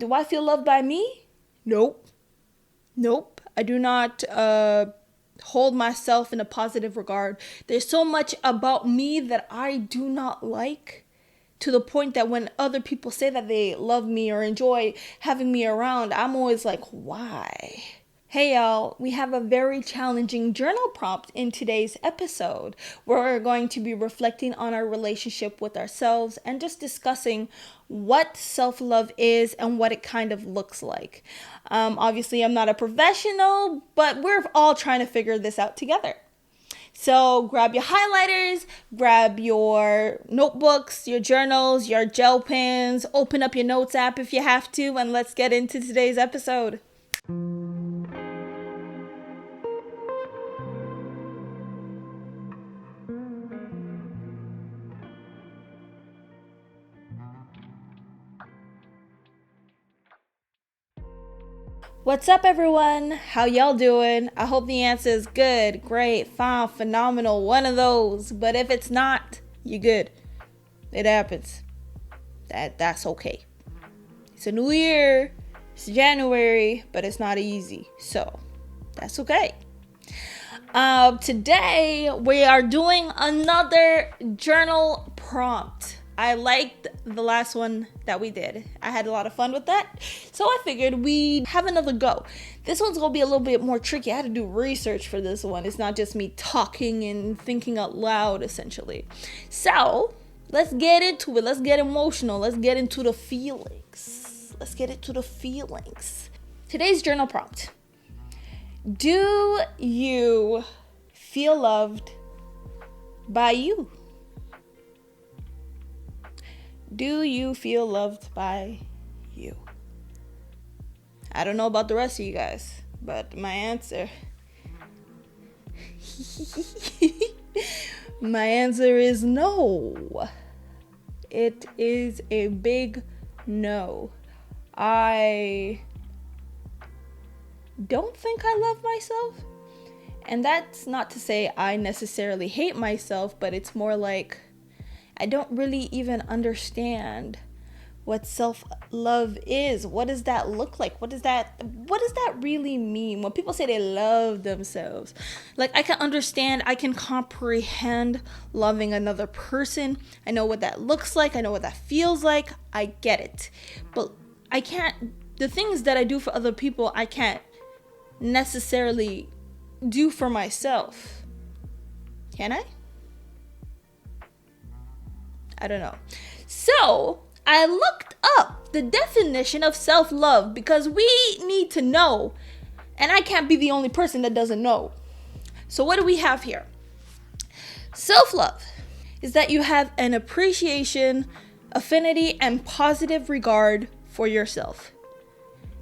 Do I feel loved by me? Nope. Nope. I do not hold myself in a positive regard. There's so much about me that I do not like, to the point that when other people say that they love me or enjoy having me around, I'm always like, why? Hey y'all, we have a very challenging journal prompt in today's episode where we're going to be reflecting on our relationship with ourselves and just discussing what self-love is and what it kind of looks like. Obviously, I'm not a professional, but we're all trying to figure this out together. So grab your highlighters, grab your notebooks, your journals, your gel pens, open up your notes app if you have to, and let's get into today's episode. What's up, everyone? How y'all doing? I hope the answer is good, great, fine, phenomenal, one of those. But if it's not, you good. It happens. That's okay. It's a new year. It's January, but it's not easy. So that's okay. Today we are doing another journal prompt. I liked the last one that we did. I had a lot of fun with that. So I figured we'd have another go. This one's going to be a little bit more tricky. I had to do research for this one. It's not just me talking and thinking out loud, essentially. So let's get into it. Let's get emotional. Let's get into the feelings. Today's journal prompt. Do you feel loved by you? Do you feel loved by you? I don't know about the rest of you guys, but my answer is no. It is a big no. I don't think I love myself. And that's not to say I necessarily hate myself, but it's more like I don't really even understand what self-love is. What does that look like? What does that really mean? When people say they love themselves, like I can understand, I can comprehend loving another person. I know what that looks like. I know what that feels like. I get it. But I can't, the things that I do for other people, I can't necessarily do for myself. Can I? I don't know. So I looked up the definition of self-love because we need to know, and I can't be the only person that doesn't know. So what do we have here? Self-love is that you have an appreciation, affinity, and positive regard for yourself.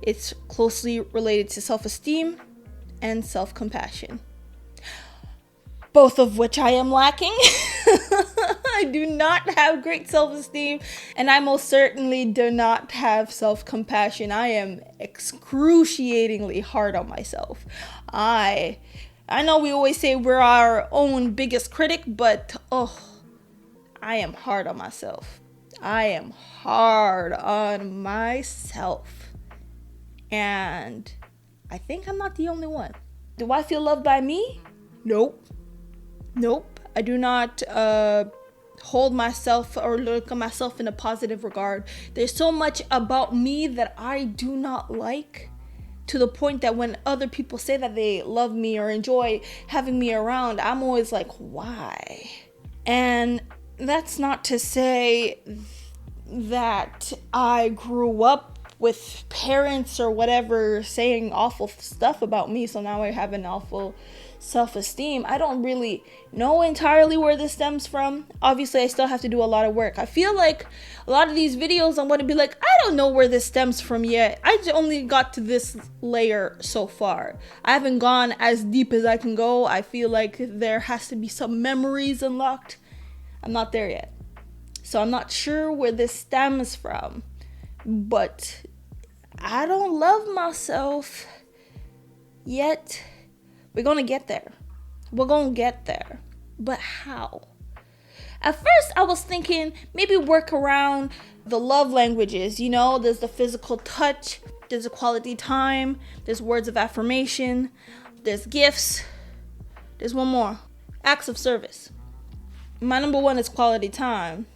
It's closely related to self-esteem and self-compassion, both of which I am lacking. I do not have great self-esteem, and I most certainly do not have self-compassion. I am excruciatingly hard on myself. I know we always say we're our own biggest critic, but I am hard on myself. And I think I'm not the only one. Do I feel loved by me? Nope. I do not hold myself or look at myself in a positive regard. There's so much about me that I do not like, to the point that when other people say that they love me or enjoy having me around, I'm always like, why? And that's not to say that I grew up with parents or whatever saying awful stuff about me, so now I have an awful self-esteem. I don't really know entirely where this stems from. Obviously, I still have to do a lot of work. I feel like a lot of these videos I'm going to be like, I don't know where this stems from yet. I only got to this layer so far. I haven't gone as deep as I can go. I feel like there has to be some memories unlocked. I'm not there yet. So I'm not sure where this stems from. But I don't love myself yet. We're going to get there. But how? At first, I was thinking maybe work around the love languages. You know, there's the physical touch, there's a quality time, there's words of affirmation, there's gifts, there's one more, acts of service. My number one is quality time.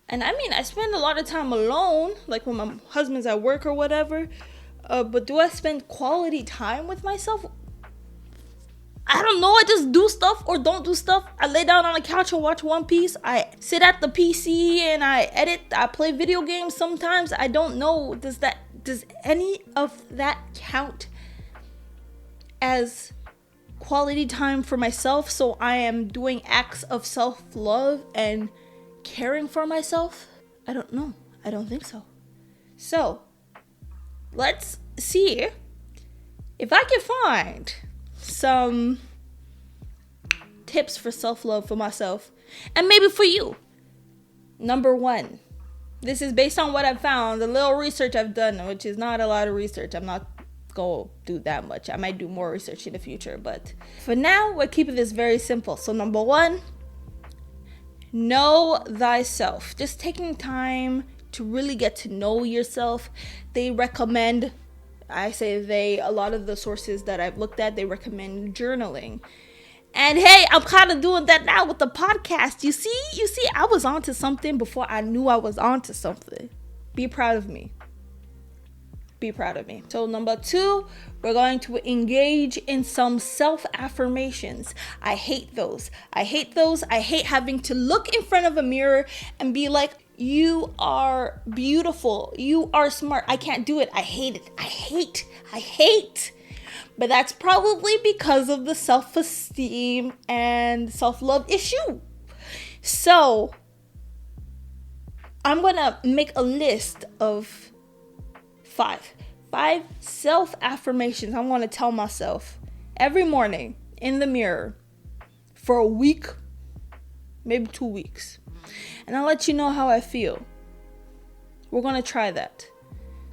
And I mean, I spend a lot of time alone, like when my husband's at work or whatever. But do I spend quality time with myself? I don't know. I just do stuff or don't do stuff. I lay down on the couch and watch One Piece. I sit at the PC and I edit. I play video games sometimes. I don't know. Does any of that count as quality time for myself? So I am doing acts of self-love and caring for myself? I don't know. I don't think so. So, let's see if I can find some tips for self-love for myself and maybe for you. Number one, this is based on what I've found, the little research I've done, which is not a lot of research. I'm not going to do that much. I might do more research in the future, but for now, we're keeping this very simple. So number one, know thyself. Just taking time to really get to know yourself. They recommend, a lot of the sources that I've looked at, they recommend journaling. And hey, I'm kind of doing that now with the podcast. You see, I was onto something before I knew I was onto something. Be proud of me. Be proud of me. So number two, we're going to engage in some self-affirmations. I hate those. I hate having to look in front of a mirror and be like, you are beautiful. You are smart. I can't do it. I hate it. I hate. But that's probably because of the self-esteem and self-love issue. So I'm going to make a list of five self-affirmations I want to tell myself every morning in the mirror for a week, maybe 2 weeks. And I'll let you know how I feel. We're going to try that.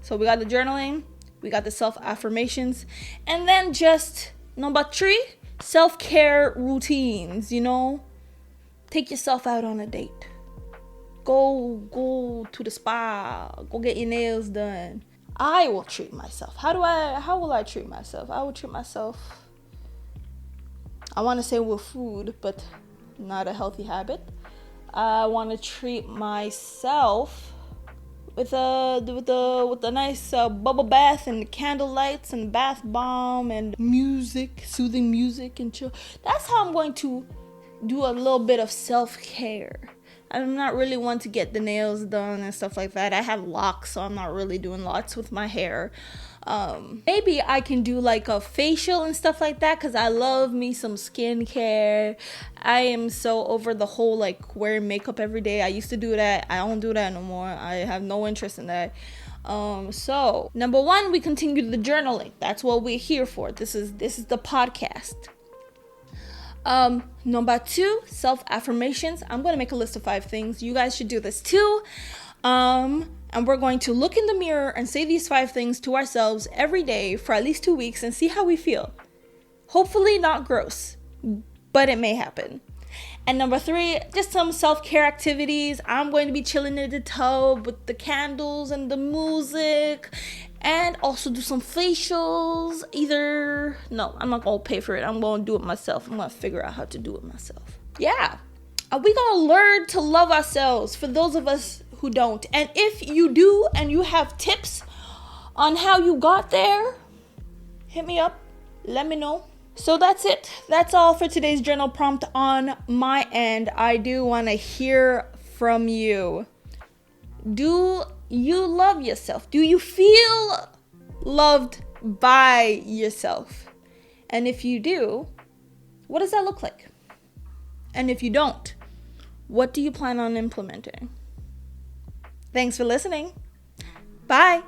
So we got the journaling, we got the self-affirmations, and then just number three, self-care routines, you know. Take yourself out on a date. Go to the spa, go get your nails done. I will treat myself. How will I treat myself? I will treat myself, I want to say with food, but not a healthy habit. I want to treat myself with a nice bubble bath and candle lights and bath bomb and music, soothing music and chill. That's how I'm going to do a little bit of self-care. I'm not really one to get the nails done and stuff like that. I have locks, so I'm not really doing lots with my hair. Maybe I can do like a facial and stuff like that, because I love me some skincare. I am so over the whole like wearing makeup every day. I used to do that. I don't do that no more. I have no interest in that. So number one, we continue the journaling. That's what we're here for. This is the podcast. Number two, self-affirmations. I'm going to make a list of 5 things. You guys should do this too. And we're going to look in the mirror and say these 5 things to ourselves every day for at least 2 weeks and see how we feel. Hopefully not gross, but it may happen. And number 3, just some self-care activities. I'm going to be chilling in the tub with the candles and the music, and also do some facials. No, I'm not going to pay for it. I'm going to do it myself. I'm going to figure out how to do it myself. Yeah. Are we going to learn to love ourselves for those of us who don't? And if you do and you have tips on how you got there, hit me up. Let me know. So that's it. That's all for today's journal prompt on my end. I do want to hear from you. Do you love yourself? Do you feel loved by yourself? And if you do, what does that look like? And if you don't, what do you plan on implementing? Thanks for listening. Bye.